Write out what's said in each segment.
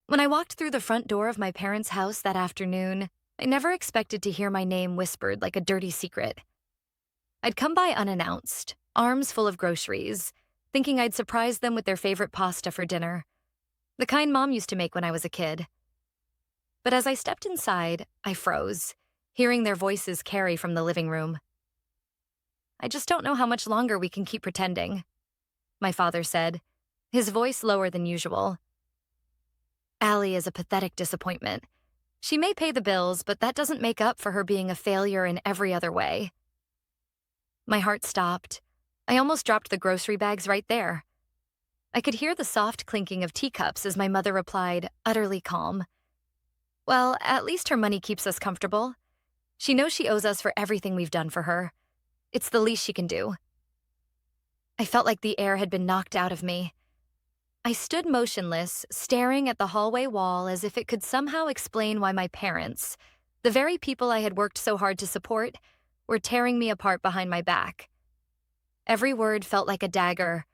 When I walked through the front door of my parents' house that afternoon, I never expected to hear my name whispered like a dirty secret. I'd come by unannounced, arms full of groceries, thinking I'd surprise them with their favorite pasta for dinner, the kind Mom used to make when I was a kid. But as I stepped inside, I froze, hearing their voices carry from the living room. "I just don't know how much longer we can keep pretending," my father said, his voice lower than usual. "Allie is a pathetic disappointment. She may pay the bills, but that doesn't make up for her being a failure in every other way." My heart stopped. I almost dropped the grocery bags right there. I could hear the soft clinking of teacups as my mother replied, utterly calm. "Well, at least her money keeps us comfortable. She knows she owes us for everything we've done for her. It's the least she can do." I felt like the air had been knocked out of me. I stood motionless, staring at the hallway wall as if it could somehow explain why my parents, the very people I had worked so hard to support, were tearing me apart behind my back. Every word felt like a dagger,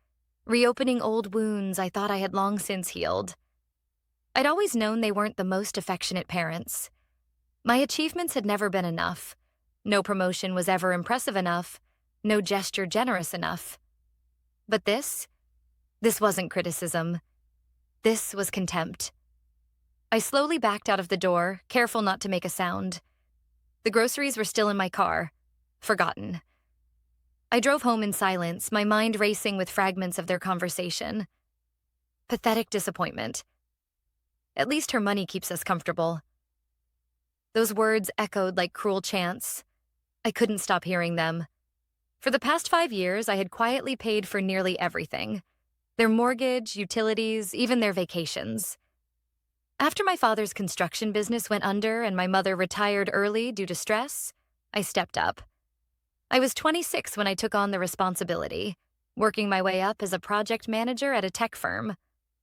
reopening old wounds I thought I had long since healed. I'd always known they weren't the most affectionate parents. My achievements had never been enough. No promotion was ever impressive enough, no gesture generous enough. But this wasn't criticism. This was contempt. I slowly backed out of the door, careful not to make a sound. The groceries were still in my car, forgotten. I drove home in silence, my mind racing with fragments of their conversation. Pathetic disappointment. At least her money keeps us comfortable. Those words echoed like cruel chants. I couldn't stop hearing them. For the past 5 years, I had quietly paid for nearly everything. Their mortgage, utilities, even their vacations. After my father's construction business went under and my mother retired early due to stress, I stepped up. I was 26 when I took on the responsibility, working my way up as a project manager at a tech firm,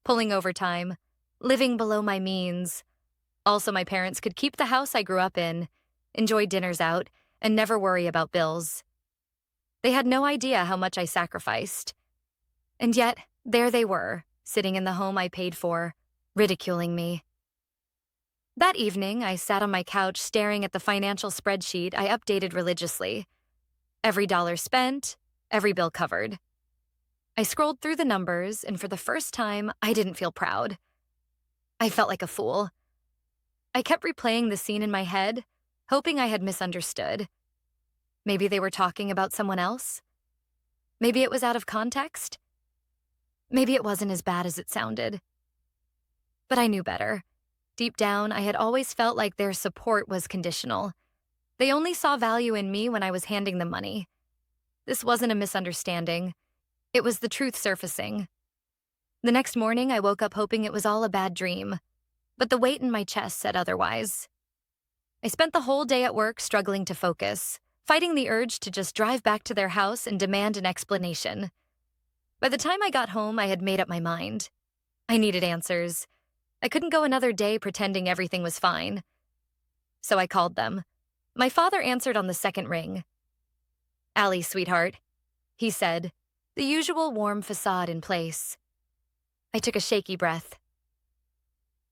pulling overtime, living below my means. Also, my parents could keep the house I grew up in, enjoy dinners out, and never worry about bills. They had no idea how much I sacrificed. And yet, there they were, sitting in the home I paid for, ridiculing me. That evening, I sat on my couch staring at the financial spreadsheet I updated religiously. Every dollar spent, every bill covered. I scrolled through the numbers, and for the first time, I didn't feel proud. I felt like a fool. I kept replaying the scene in my head, hoping I had misunderstood. Maybe they were talking about someone else? Maybe it was out of context? Maybe it wasn't as bad as it sounded. But I knew better. Deep down, I had always felt like their support was conditional. They only saw value in me when I was handing them money. This wasn't a misunderstanding. It was the truth surfacing. The next morning, I woke up hoping it was all a bad dream, but the weight in my chest said otherwise. I spent the whole day at work struggling to focus, fighting the urge to just drive back to their house and demand an explanation. By the time I got home, I had made up my mind. I needed answers. I couldn't go another day pretending everything was fine. So I called them. My father answered on the second ring. "Allie, sweetheart," he said, the usual warm facade in place. I took a shaky breath.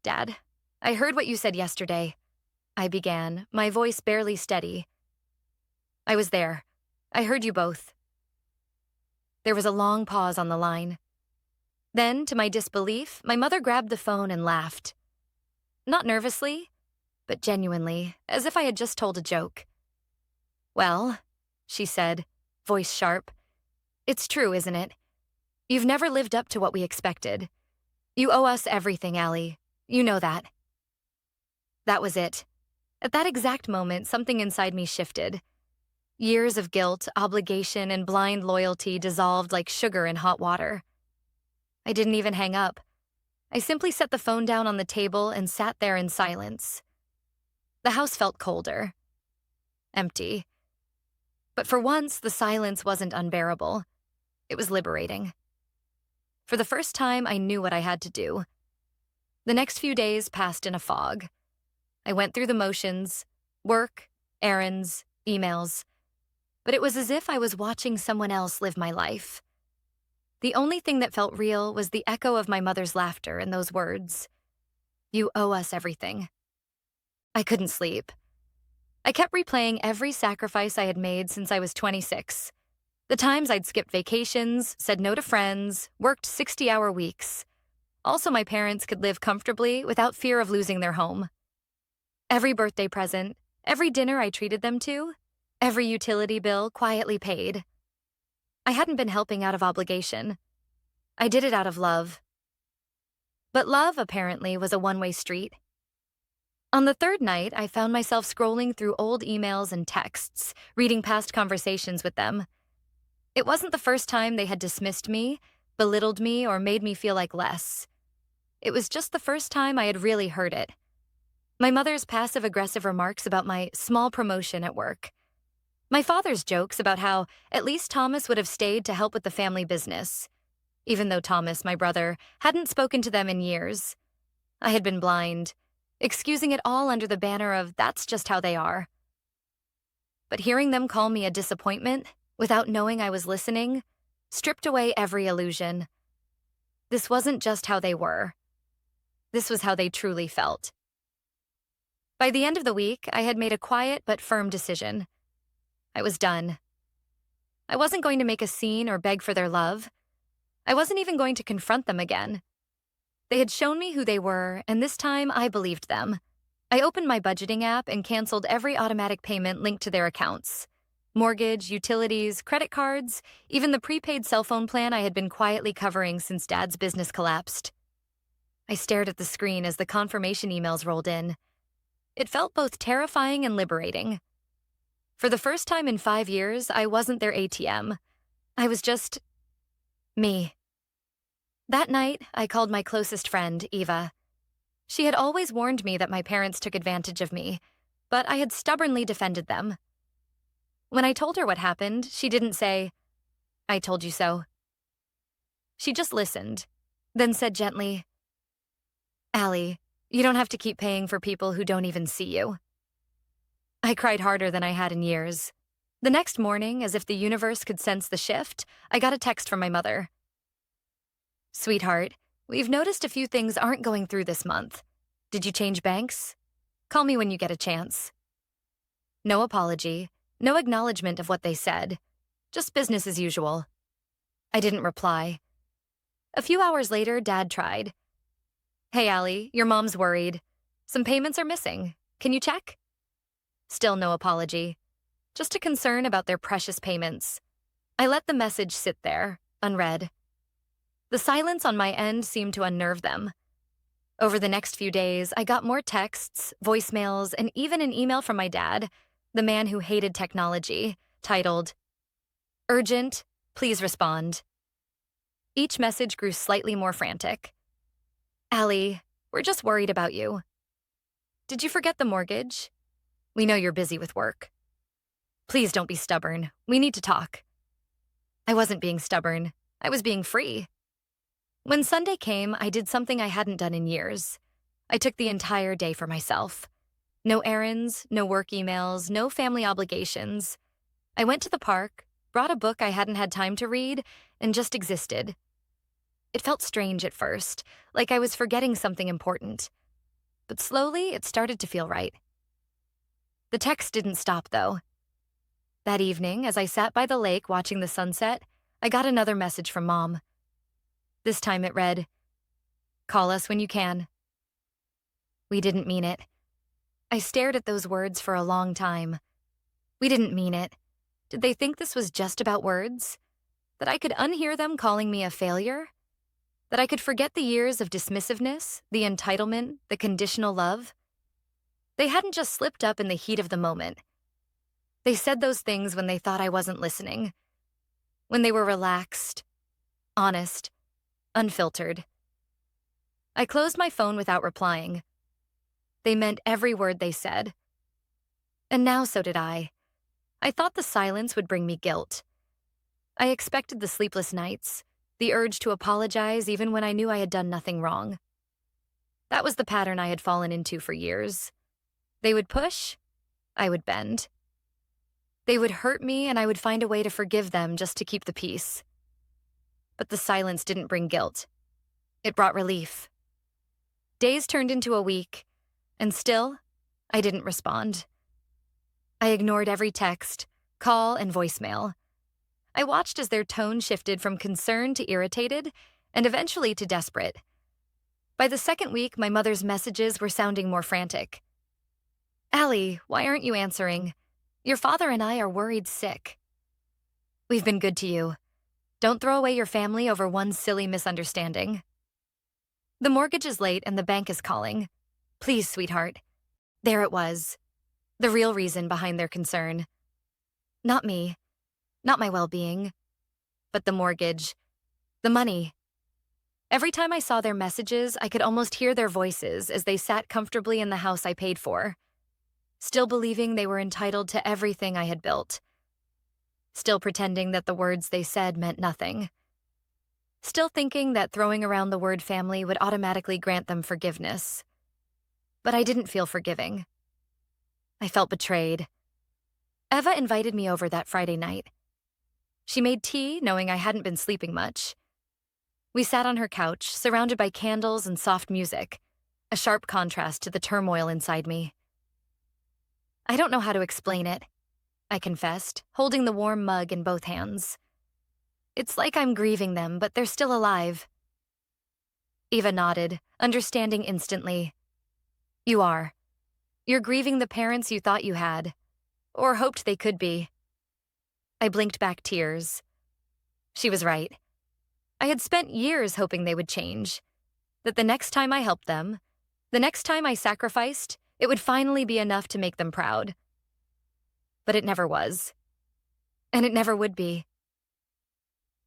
"Dad, I heard what you said yesterday," I began, my voice barely steady. "I was there. I heard you both." There was a long pause on the line. Then, to my disbelief, my mother grabbed the phone and laughed. Not nervously, but genuinely, as if I had just told a joke. "Well," she said, voice sharp, "it's true, isn't it? You've never lived up to what we expected. You owe us everything, Allie. You know that." That was it. At that exact moment, something inside me shifted. Years of guilt, obligation, and blind loyalty dissolved like sugar in hot water. I didn't even hang up. I simply set the phone down on the table and sat there in silence. The house felt colder. Empty. But for once, the silence wasn't unbearable. It was liberating. For the first time, I knew what I had to do. The next few days passed in a fog. I went through the motions, work, errands, emails. But it was as if I was watching someone else live my life. The only thing that felt real was the echo of my mother's laughter and those words. You owe us everything. I couldn't sleep. I kept replaying every sacrifice I had made since I was 26. The times I'd skipped vacations, said no to friends, worked 60-hour weeks. Also, my parents could live comfortably without fear of losing their home. Every birthday present, every dinner I treated them to, every utility bill quietly paid. I hadn't been helping out of obligation. I did it out of love. But love, apparently, was a one-way street. On the third night, I found myself scrolling through old emails and texts, reading past conversations with them. It wasn't the first time they had dismissed me, belittled me, or made me feel like less. It was just the first time I had really heard it. My mother's passive-aggressive remarks about my small promotion at work. My father's jokes about how at least Thomas would have stayed to help with the family business, even though Thomas, my brother, hadn't spoken to them in years. I had been blind, excusing it all under the banner of that's just how they are. But hearing them call me a disappointment, without knowing I was listening, stripped away every illusion. This wasn't just how they were. This was how they truly felt. By the end of the week, I had made a quiet but firm decision. I was done. I wasn't going to make a scene or beg for their love. I wasn't even going to confront them again. They had shown me who they were, and this time I believed them. I opened my budgeting app and canceled every automatic payment linked to their accounts. Mortgage, utilities, credit cards, even the prepaid cell phone plan I had been quietly covering since Dad's business collapsed. I stared at the screen as the confirmation emails rolled in. It felt both terrifying and liberating. For the first time in 5 years, I wasn't their ATM. I was just me. That night, I called my closest friend, Eva. She had always warned me that my parents took advantage of me, but I had stubbornly defended them. When I told her what happened, she didn't say, "I told you so." She just listened, then said gently, "Allie, you don't have to keep paying for people who don't even see you." I cried harder than I had in years. The next morning, as if the universe could sense the shift, I got a text from my mother. "Sweetheart, we've noticed a few things aren't going through this month. Did you change banks? Call me when you get a chance." No apology, no acknowledgement of what they said. Just business as usual. I didn't reply. A few hours later, Dad tried. "Hey, Allie, your mom's worried. Some payments are missing. Can you check?" Still no apology. Just a concern about their precious payments. I let the message sit there, unread. The silence on my end seemed to unnerve them. Over the next few days, I got more texts, voicemails, and even an email from my dad, the man who hated technology, titled, "Urgent, please respond." Each message grew slightly more frantic. "Allie, we're just worried about you. Did you forget the mortgage? We know you're busy with work. Please don't be stubborn. We need to talk." I wasn't being stubborn. I was being free. When Sunday came, I did something I hadn't done in years. I took the entire day for myself. No errands, no work emails, no family obligations. I went to the park, brought a book I hadn't had time to read, and just existed. It felt strange at first, like I was forgetting something important. But slowly, it started to feel right. The text didn't stop, though. That evening, as I sat by the lake watching the sunset, I got another message from Mom. This time it read, "Call us when you can." We didn't mean it. I stared at those words for a long time. We didn't mean it. Did they think this was just about words? That I could unhear them calling me a failure? That I could forget the years of dismissiveness, the entitlement, the conditional love? They hadn't just slipped up in the heat of the moment. They said those things when they thought I wasn't listening. When they were relaxed, honest, unfiltered. I closed my phone without replying. They meant every word they said. And now so did I. I thought the silence would bring me guilt. I expected the sleepless nights, the urge to apologize even when I knew I had done nothing wrong. That was the pattern I had fallen into for years. They would push, I would bend. They would hurt me and I would find a way to forgive them just to keep the peace. But the silence didn't bring guilt. It brought relief. Days turned into a week, and still, I didn't respond. I ignored every text, call, and voicemail. I watched as their tone shifted from concerned to irritated, and eventually to desperate. By the second week, my mother's messages were sounding more frantic. "Allie, why aren't you answering? Your father and I are worried sick. We've been good to you. Don't throw away your family over one silly misunderstanding. The mortgage is late and the bank is calling. Please, sweetheart." There it was. The real reason behind their concern. Not me, not my well-being, but the mortgage, the money. Every time I saw their messages, I could almost hear their voices as they sat comfortably in the house I paid for, still believing they were entitled to everything I had built, still pretending that the words they said meant nothing, still thinking that throwing around the word family would automatically grant them forgiveness. But I didn't feel forgiving. I felt betrayed. Eva invited me over that Friday night. She made tea, knowing I hadn't been sleeping much. We sat on her couch, surrounded by candles and soft music, a sharp contrast to the turmoil inside me. "I don't know how to explain it," I confessed, holding the warm mug in both hands. "It's like I'm grieving them, but they're still alive." Eva nodded, understanding instantly. "You are. You're grieving the parents you thought you had, or hoped they could be." I blinked back tears. She was right. I had spent years hoping they would change, that the next time I helped them, the next time I sacrificed, it would finally be enough to make them proud. But it never was. And it never would be.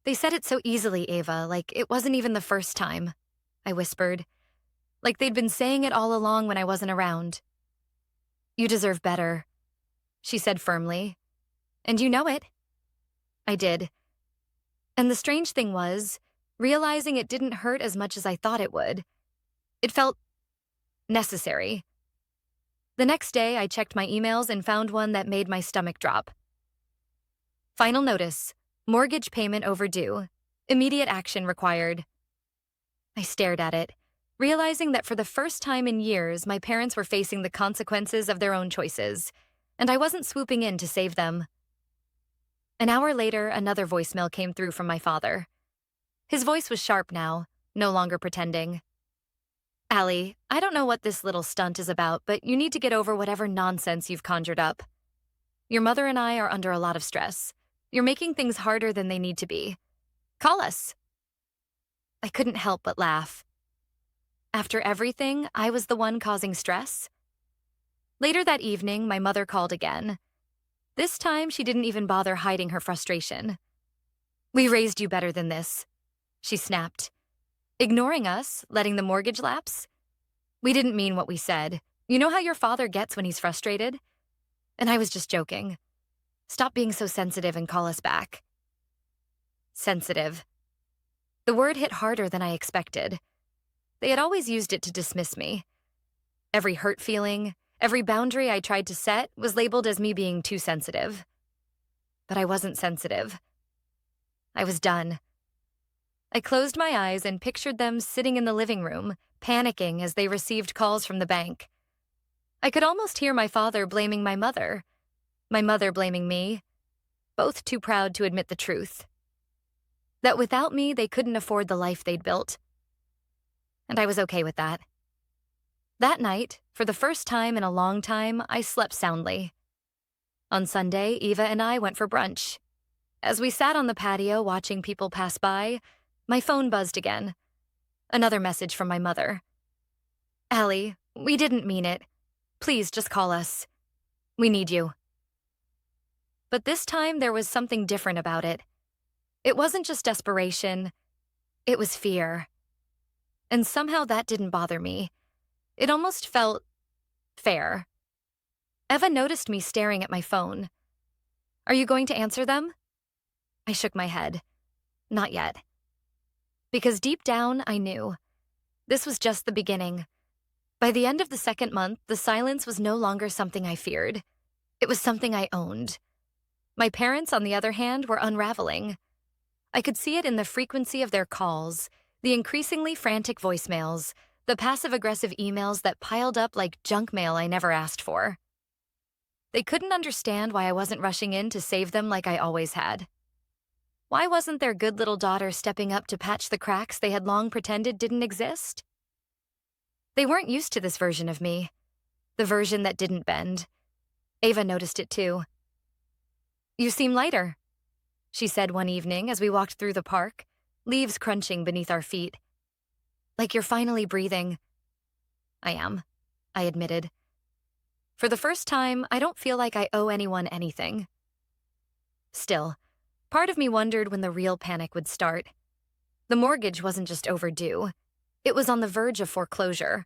"They said it so easily, Ava, like it wasn't even the first time," I whispered, like they'd been saying it all along when I wasn't around. "You deserve better," she said firmly. "And you know it." I did. And the strange thing was, realizing it didn't hurt as much as I thought it would. It felt necessary. The next day, I checked my emails and found one that made my stomach drop. "Final notice. Mortgage payment overdue. Immediate action required." I stared at it, realizing that for the first time in years, my parents were facing the consequences of their own choices, and I wasn't swooping in to save them. An hour later, another voicemail came through from my father. His voice was sharp now, no longer pretending. "Allie, I don't know what this little stunt is about, but you need to get over whatever nonsense you've conjured up. Your mother and I are under a lot of stress. You're making things harder than they need to be. Call us." I couldn't help but laugh. After everything, I was the one causing stress? Later that evening, my mother called again. This time, she didn't even bother hiding her frustration. "We raised you better than this," she snapped. "Ignoring us, letting the mortgage lapse? We didn't mean what we said. You know how your father gets when he's frustrated? And I was just joking. Stop being so sensitive and call us back." Sensitive. The word hit harder than I expected. They had always used it to dismiss me. Every hurt feeling, every boundary I tried to set was labeled as me being too sensitive. But I wasn't sensitive. I was done. I closed my eyes and pictured them sitting in the living room, panicking as they received calls from the bank. I could almost hear my father blaming my mother blaming me, both too proud to admit the truth. That without me, they couldn't afford the life they'd built. And I was okay with that. That night, for the first time in a long time, I slept soundly. On Sunday, Eva and I went for brunch. As we sat on the patio watching people pass by, my phone buzzed again. Another message from my mother. "Allie, we didn't mean it. Please just call us. We need you." But this time there was something different about it. It wasn't just desperation, it was fear. And somehow that didn't bother me. It almost felt fair. Eva noticed me staring at my phone. "Are you going to answer them?" I shook my head. Not yet. Because deep down, I knew. This was just the beginning. By the end of the second month, the silence was no longer something I feared. It was something I owned. My parents, on the other hand, were unraveling. I could see it in the frequency of their calls, the increasingly frantic voicemails, The passive-aggressive emails that piled up like junk mail I never asked for. They couldn't understand why I wasn't rushing in to save them like I always had. Why wasn't their good little daughter stepping up to patch the cracks they had long pretended didn't exist? They weren't used to this version of me, the version that didn't bend. Ava noticed it too. "You seem lighter," she said one evening as we walked through the park, leaves crunching beneath our feet. "Like you're finally breathing." "I am," I admitted. "For the first time, I don't feel like I owe anyone anything." Still, part of me wondered when the real panic would start. The mortgage wasn't just overdue. It was on the verge of foreclosure.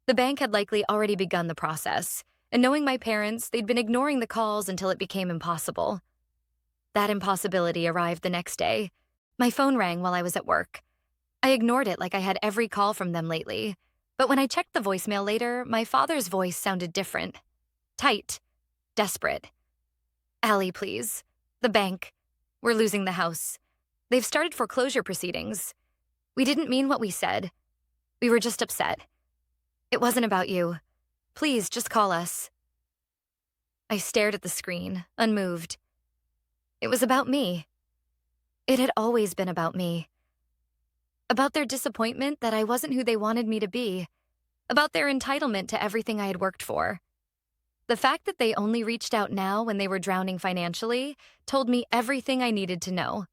The bank had likely already begun the process, and knowing my parents, they'd been ignoring the calls until it became impossible. That impossibility arrived the next day. My phone rang while I was at work. I ignored it like I had every call from them lately, but when I checked the voicemail later, my father's voice sounded different. Tight. Desperate. "Allie, please. The bank. We're losing the house. They've started foreclosure proceedings. We didn't mean what we said. We were just upset. It wasn't about you. Please, just call us." I stared at the screen, unmoved. It was about me. It had always been about me. About their disappointment that I wasn't who they wanted me to be. About their entitlement to everything I had worked for. The fact that they only reached out now when they were drowning financially told me everything I needed to know.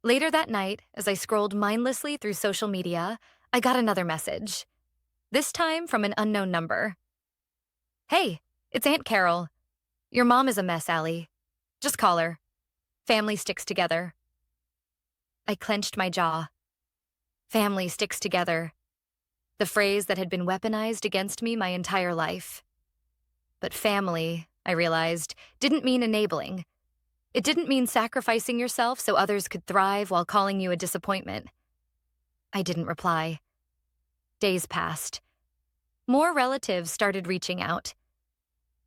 Later that night, as I scrolled mindlessly through social media, I got another message. This time from an unknown number. "Hey, it's Aunt Carol. Your mom is a mess, Allie. Just call her. Family sticks together." I clenched my jaw. Family sticks together. The phrase that had been weaponized against me my entire life. But family, I realized, didn't mean enabling. It didn't mean sacrificing yourself so others could thrive while calling you a disappointment. I didn't reply. Days passed. More relatives started reaching out.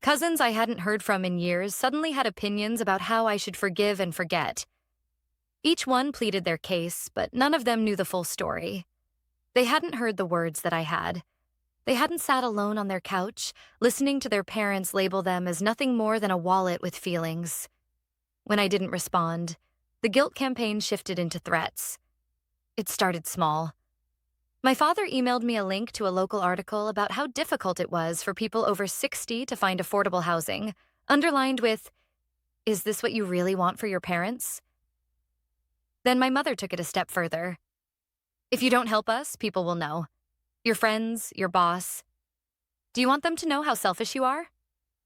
Cousins I hadn't heard from in years suddenly had opinions about how I should forgive and forget. Each one pleaded their case, but none of them knew the full story. They hadn't heard the words that I had. They hadn't sat alone on their couch, listening to their parents label them as nothing more than a wallet with feelings. When I didn't respond, the guilt campaign shifted into threats. It started small. My father emailed me a link to a local article about how difficult it was for people over 60 to find affordable housing, underlined with, "Is this what you really want for your parents?" Then my mother took it a step further. "If you don't help us, people will know. Your friends, your boss. Do you want them to know how selfish you are?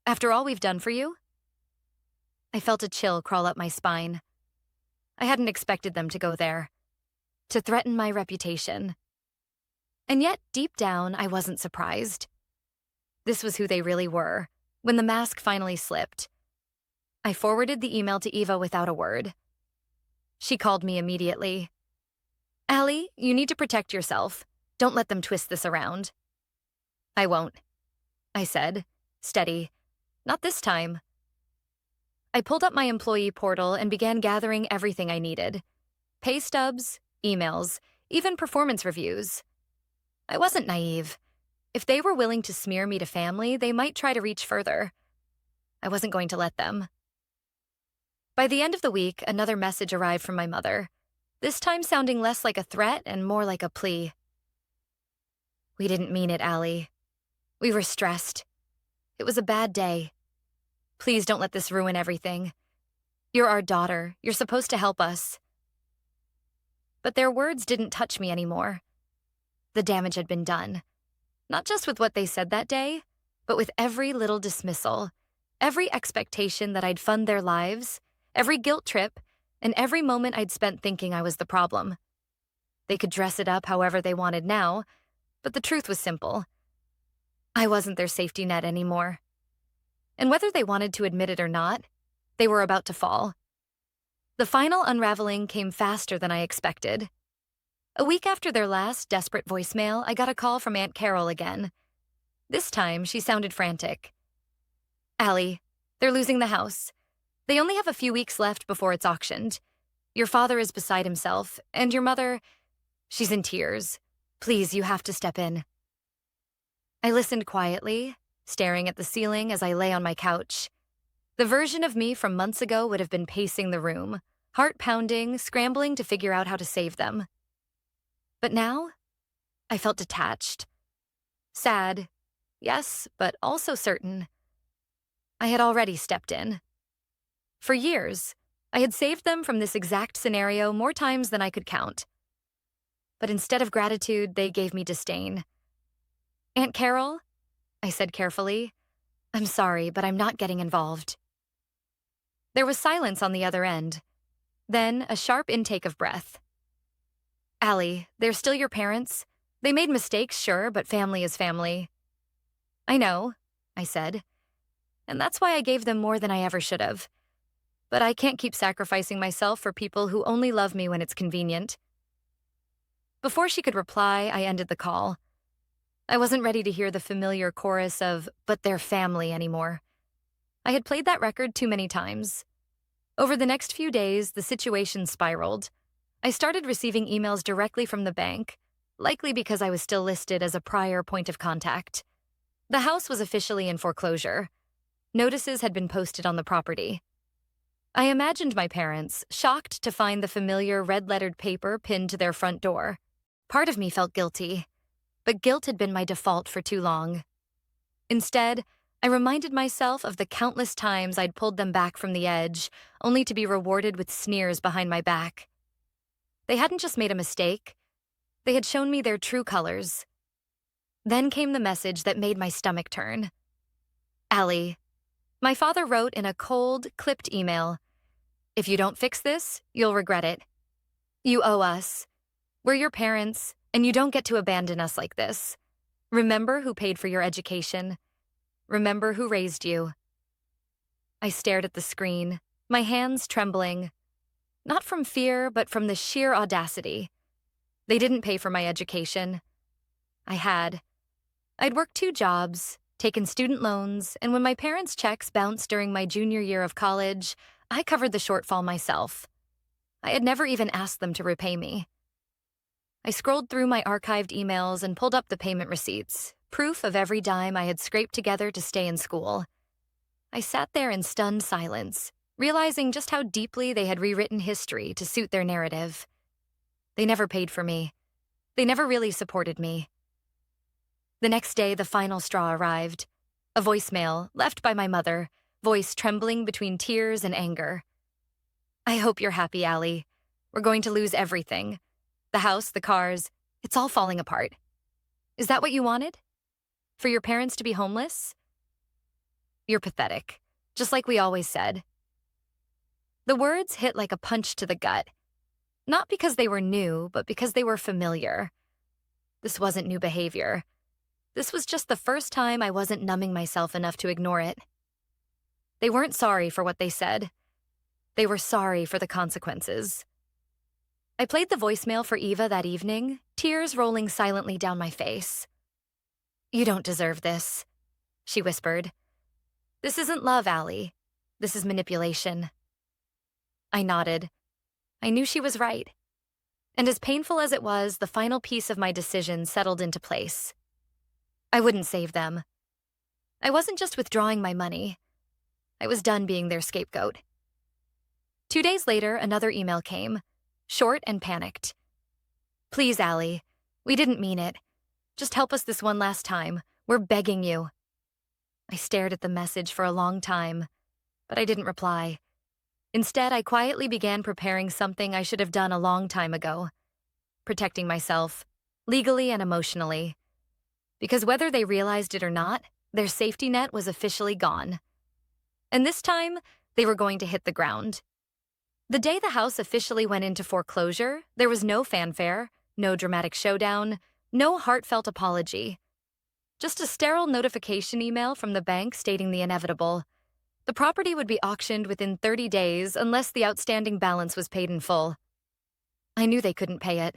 After all we've done for you?" I felt a chill crawl up my spine. I hadn't expected them to go there. To threaten my reputation. And yet, deep down, I wasn't surprised. This was who they really were, when the mask finally slipped. I forwarded the email to Eva without a word. She called me immediately. "Allie, you need to protect yourself. Don't let them twist this around." "I won't," I said, steady. "Not this time." I pulled up my employee portal and began gathering everything I needed. Pay stubs, emails, even performance reviews. I wasn't naive. If they were willing to smear me to family, they might try to reach further. I wasn't going to let them. By the end of the week, another message arrived from my mother, this time sounding less like a threat and more like a plea. "We didn't mean it, Allie. We were stressed. It was a bad day. Please don't let this ruin everything. You're our daughter. You're supposed to help us." But their words didn't touch me anymore. The damage had been done. Not just with what they said that day, but with every little dismissal, every expectation that I'd fund their lives, every guilt trip, and every moment I'd spent thinking I was the problem. They could dress it up however they wanted now, but the truth was simple. I wasn't their safety net anymore. And whether they wanted to admit it or not, they were about to fall. The final unraveling came faster than I expected. A week after their last desperate voicemail, I got a call from Aunt Carol again. This time, she sounded frantic. "Allie, they're losing the house. They only have a few weeks left before it's auctioned. Your father is beside himself, and your mother, she's in tears. Please, you have to step in. I listened quietly, staring at the ceiling as I lay on my couch. The version of me from months ago would have been pacing the room, heart pounding, scrambling to figure out how to save them. But now, I felt detached. Sad, yes, but also certain. I had already stepped in. For years, I had saved them from this exact scenario more times than I could count. But instead of gratitude, they gave me disdain. Aunt Carol, I said carefully, I'm sorry, but I'm not getting involved. There was silence on the other end. Then a sharp intake of breath. Allie, they're still your parents. They made mistakes, sure, but family is family. I know, I said. And that's why I gave them more than I ever should have. But I can't keep sacrificing myself for people who only love me when it's convenient. Before she could reply, I ended the call. I wasn't ready to hear the familiar chorus of, but they're family anymore. I had played that record too many times. Over the next few days, the situation spiraled. I started receiving emails directly from the bank, likely because I was still listed as a prior point of contact. The house was officially in foreclosure. Notices had been posted on the property. I imagined my parents, shocked to find the familiar red-lettered paper pinned to their front door. Part of me felt guilty, but guilt had been my default for too long. Instead, I reminded myself of the countless times I'd pulled them back from the edge, only to be rewarded with sneers behind my back. They hadn't just made a mistake. They had shown me their true colors. Then came the message that made my stomach turn. Allie, my father wrote in a cold, clipped email, if you don't fix this, you'll regret it. You owe us. We're your parents, and you don't get to abandon us like this. Remember who paid for your education. Remember who raised you. I stared at the screen, my hands trembling. Not from fear, but from the sheer audacity. They didn't pay for my education. I had. I'd worked 2 jobs, taken student loans, and when my parents' checks bounced during my junior year of college, I covered the shortfall myself. I had never even asked them to repay me. I scrolled through my archived emails and pulled up the payment receipts, proof of every dime I had scraped together to stay in school. I sat there in stunned silence, realizing just how deeply they had rewritten history to suit their narrative. They never paid for me. They never really supported me. The next day, the final straw arrived. A voicemail left by my mother, voice trembling between tears and anger. I hope you're happy, Allie. We're going to lose everything. The house, the cars, it's all falling apart. Is that what you wanted? For your parents to be homeless? You're pathetic, just like we always said. The words hit like a punch to the gut. Not because they were new, but because they were familiar. This wasn't new behavior. This was just the first time I wasn't numbing myself enough to ignore it. They weren't sorry for what they said. They were sorry for the consequences. I played the voicemail for Eva that evening, tears rolling silently down my face. You don't deserve this, she whispered. This isn't love, Allie. This is manipulation. I nodded. I knew she was right. And as painful as it was, the final piece of my decision settled into place. I wouldn't save them. I wasn't just withdrawing my money. I was done being their scapegoat. 2 days later, another email came, short and panicked. Please, Allie, we didn't mean it. Just help us this one last time. We're begging you. I stared at the message for a long time, but I didn't reply. Instead, I quietly began preparing something I should have done a long time ago. Protecting myself, legally and emotionally. Because whether they realized it or not, their safety net was officially gone. And this time, they were going to hit the ground. The day the house officially went into foreclosure, there was no fanfare, no dramatic showdown, no heartfelt apology. Just a sterile notification email from the bank stating the inevitable. The property would be auctioned within 30 days unless the outstanding balance was paid in full. I knew they couldn't pay it.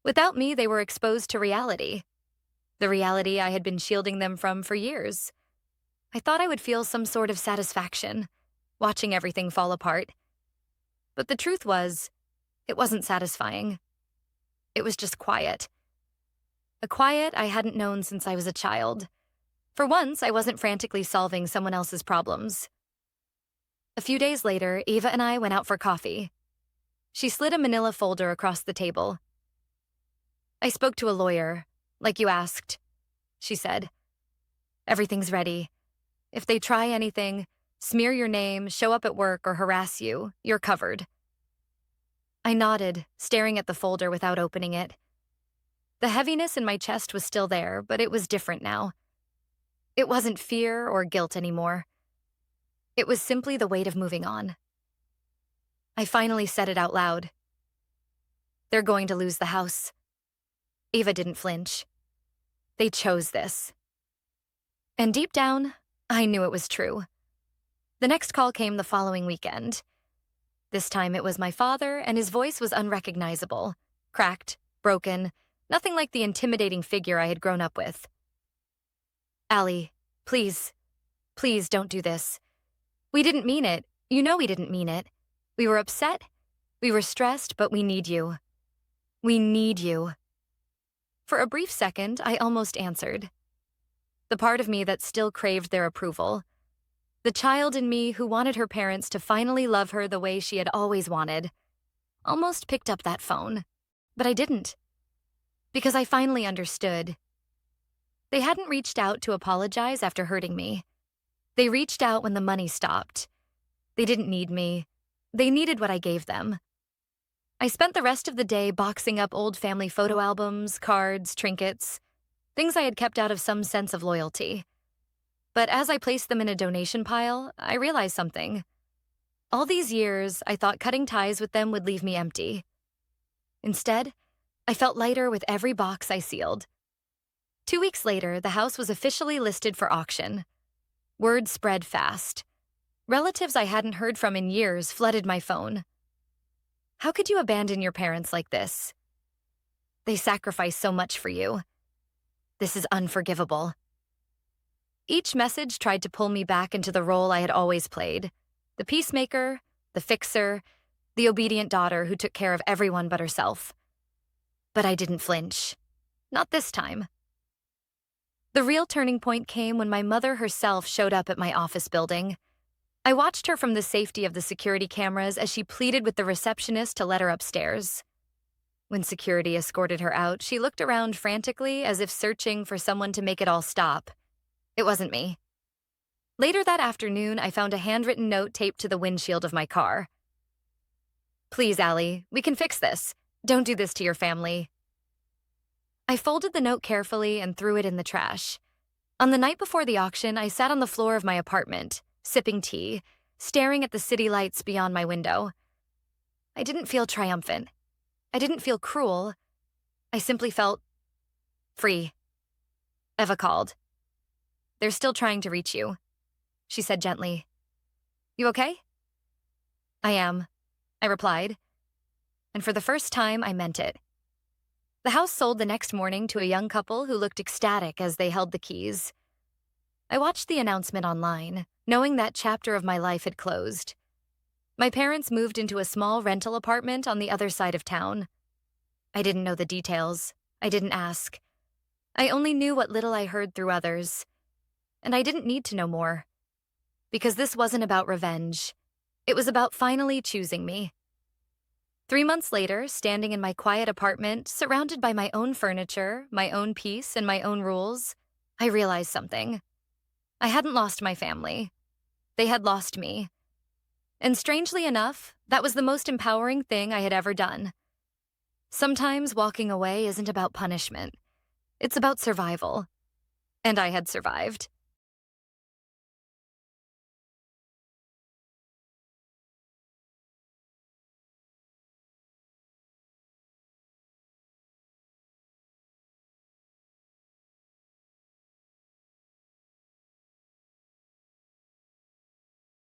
Without me, they were exposed to reality. The reality I had been shielding them from for years. I thought I would feel some sort of satisfaction, watching everything fall apart. But the truth was, it wasn't satisfying. It was just quiet. a quiet I hadn't known since I was a child. For once, I wasn't frantically solving someone else's problems. A few days later, Eva and I went out for coffee. She slid a manila folder across the table. "I spoke to a lawyer, like you asked," she said. "Everything's ready. If they try anything, smear your name, show up at work, or harass you, you're covered." I nodded, staring at the folder without opening it. The heaviness in my chest was still there, but it was different now. It wasn't fear or guilt anymore. It was simply the weight of moving on. I finally said it out loud. "They're going to lose the house." Eva didn't flinch. They chose this. And deep down, I knew it was true. The next call came the following weekend. This time it was my father, and his voice was unrecognizable, cracked, broken, nothing like the intimidating figure I had grown up with. "Allie, please, please don't do this. We didn't mean it. You know we didn't mean it. We were upset, we were stressed, but we need you. We need you." For a brief second, I almost answered. The part of me that still craved their approval. The child in me who wanted her parents to finally love her the way she had always wanted. Almost picked up that phone. But I didn't. Because I finally understood. They hadn't reached out to apologize after hurting me. They reached out when the money stopped. They didn't need me. They needed what I gave them. I spent the rest of the day boxing up old family photo albums, cards, trinkets, things I had kept out of some sense of loyalty. But as I placed them in a donation pile, I realized something. All these years, I thought cutting ties with them would leave me empty. Instead, I felt lighter with every box I sealed. 2 weeks later, the house was officially listed for auction. Word spread fast. Relatives I hadn't heard from in years flooded my phone. "How could you abandon your parents like this? They sacrificed so much for you. This is unforgivable." Each message tried to pull me back into the role I had always played. The peacemaker, the fixer, the obedient daughter who took care of everyone but herself. But I didn't flinch. Not this time. The real turning point came when my mother herself showed up at my office building. I watched her from the safety of the security cameras as she pleaded with the receptionist to let her upstairs. When security escorted her out, she looked around frantically as if searching for someone to make it all stop. It wasn't me. Later that afternoon, I found a handwritten note taped to the windshield of my car. "Please, Allie, we can fix this. Don't do this to your family." I folded the note carefully and threw it in the trash. On the night before the auction, I sat on the floor of my apartment, sipping tea, staring at the city lights beyond my window. I didn't feel triumphant. I didn't feel cruel. I simply felt free. Eva called. "They're still trying to reach you," she said gently. "You okay?" "I am," I replied. And for the first time, I meant it. The house sold the next morning to a young couple who looked ecstatic as they held the keys. I watched the announcement online, knowing that chapter of my life had closed. My parents moved into a small rental apartment on the other side of town. I didn't know the details. I didn't ask. I only knew what little I heard through others. And I didn't need to know more. Because this wasn't about revenge. It was about finally choosing me. 3 months later, standing in my quiet apartment, surrounded by my own furniture, my own peace, and my own rules, I realized something. I hadn't lost my family. They had lost me. And strangely enough, that was the most empowering thing I had ever done. Sometimes walking away isn't about punishment. It's about survival. And I had survived.